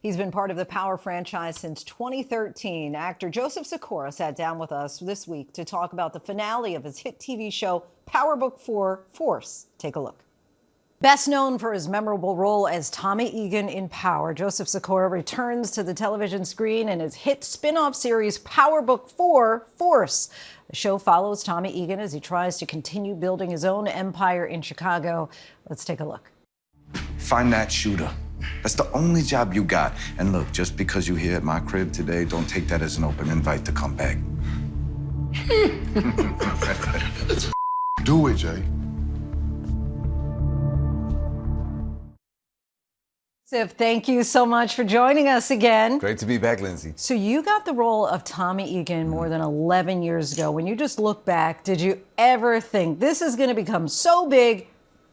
He's been part of the Power franchise since 2013. Actor Joseph Sikora sat down with us this week to talk about the finale of his hit TV show, Power Book 4 Force. Take a look. Best known for his memorable role as Tommy Egan in Power, Joseph Sikora returns to the television screen in his hit spin-off series Power Book 4 Force. The show follows Tommy Egan as he tries to continue building his own empire in Chicago. Let's take a look. Find that shooter. That's the only job you got. And look, just because you're here at my crib today, don't take that as an open invite to come back. Do it, Jay. Thank you so much for joining us again. Great to be back, Linsey. So you got the role of Tommy Egan more than 11 years ago. When you just look back, did you ever think this is going to become so big,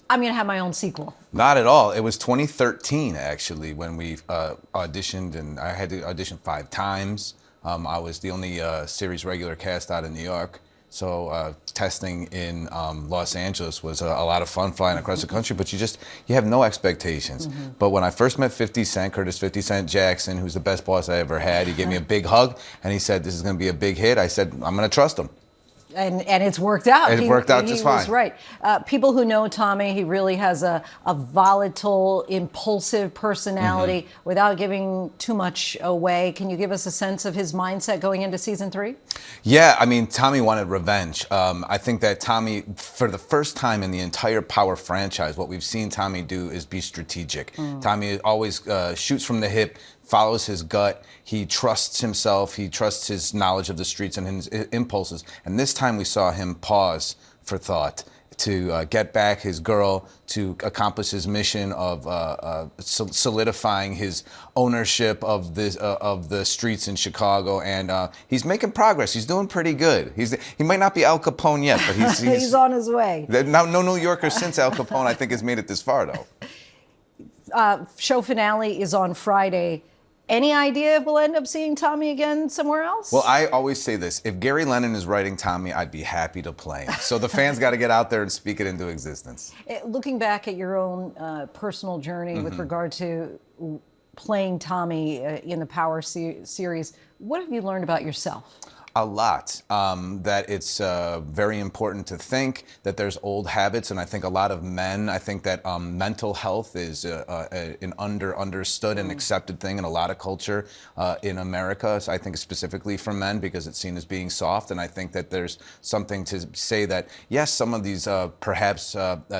I'm going to have my own sequel? Not at all. It was 2013, actually, when we auditioned, and I had to audition 5 times. I was the only series regular cast out of New York. So testing in Los Angeles was a lot of fun, flying across the country, but you have no expectations. But when I first met 50 Cent, Curtis 50 Cent Jackson, who's the best boss I ever had, he gave me a big hug, and he said, this is going to be a big hit. I said, I'm going to trust him. And it's worked out. It worked out just fine. He was right. People who know Tommy, he really has a volatile, impulsive personality. Without giving too much away, can you give us a sense of his mindset going into season 3? Yeah, I mean, Tommy wanted revenge. I think that Tommy, for the first time in the entire Power franchise, what we've seen Tommy do is be strategic. Tommy always shoots from the hip, follows his gut. He trusts himself. He trusts his knowledge of the streets and his impulses. And this time we saw him pause for thought to get back his girl, to accomplish his mission of solidifying his ownership of the streets in Chicago. And he's making progress. He's doing pretty good. He might not be Al Capone yet, but he's on his way. No New Yorker since Al Capone, I think, has made it this far, though. Show finale is on Friday. Any idea if we'll end up seeing Tommy again somewhere else? Well, I always say this. If Gary Lennon is writing Tommy, I'd be happy to play him. So the fans got to get out there and speak it into existence. Looking back at your own personal journey with regard to playing Tommy in the Power series, what have you learned about yourself? A lot. That it's very important to think that there's old habits, and I think a lot of men, I think that mental health is an understood and accepted thing in a lot of culture in America. So I think specifically for men, because it's seen as being soft, and I think that there's something to say that, yes, some of these perhaps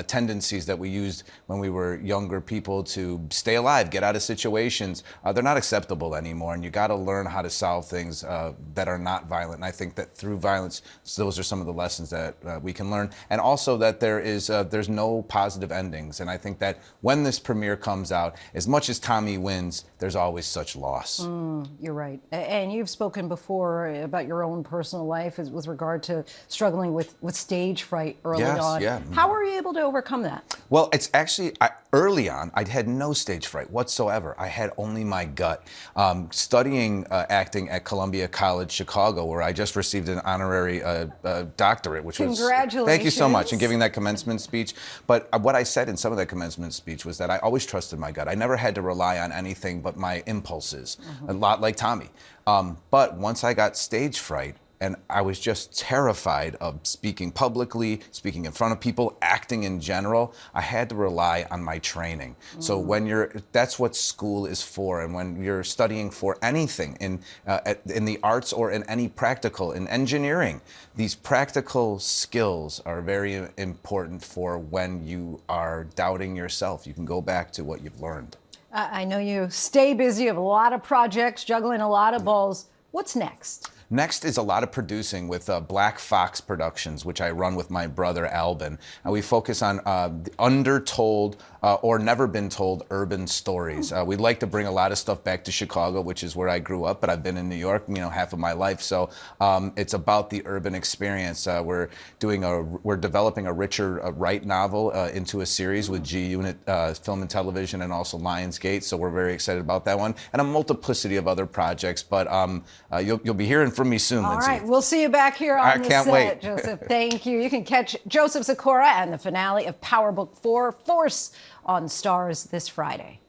tendencies that we used when we were younger people to stay alive, get out of situations, they're not acceptable anymore, and you got to learn how to solve things that are not violent. And I think that through violence, those are some of the lessons that we can learn. And also that there's no positive endings. And I think that when this premiere comes out, as much as Tommy wins, there's always such loss. You're right. And you've spoken before about your own personal life with regard to struggling with stage fright early on. Yeah. How were you able to overcome that? Well, it's actually, early on, I had no stage fright whatsoever. I had only my gut. Studying acting at Columbia College, Chicago, where I just received an honorary doctorate, which was... Congratulations. Thank you so much, and giving that commencement speech. But what I said in some of that commencement speech was that I always trusted my gut. I never had to rely on anything but my impulses, a lot like Tommy. But once I got stage fright, and I was just terrified of speaking publicly, speaking in front of people, acting in general. I had to rely on my training. So when that's what school is for. And when you're studying for anything in the arts or in any practical, in engineering, these practical skills are very important for when you are doubting yourself. You can go back to what you've learned. I know you stay busy, you have a lot of projects, juggling a lot of balls. What's next? Next is a lot of producing with Black Fox Productions, which I run with my brother Albin. And we focus on undertold or never been told urban stories. We'd like to bring a lot of stuff back to Chicago, which is where I grew up, but I've been in New York, half of my life. So it's about the urban experience. We're developing a Richard Wright novel into a series with G Unit Film and Television and also Lionsgate. So we're very excited about that one, and a multiplicity of other projects. But you'll be hearing from me soon, Linsey. All right, we'll see you back here on the set, wait. Joseph. Thank you. You can catch Joseph Sikora and the finale of Power Book 4 Force on Stars this Friday.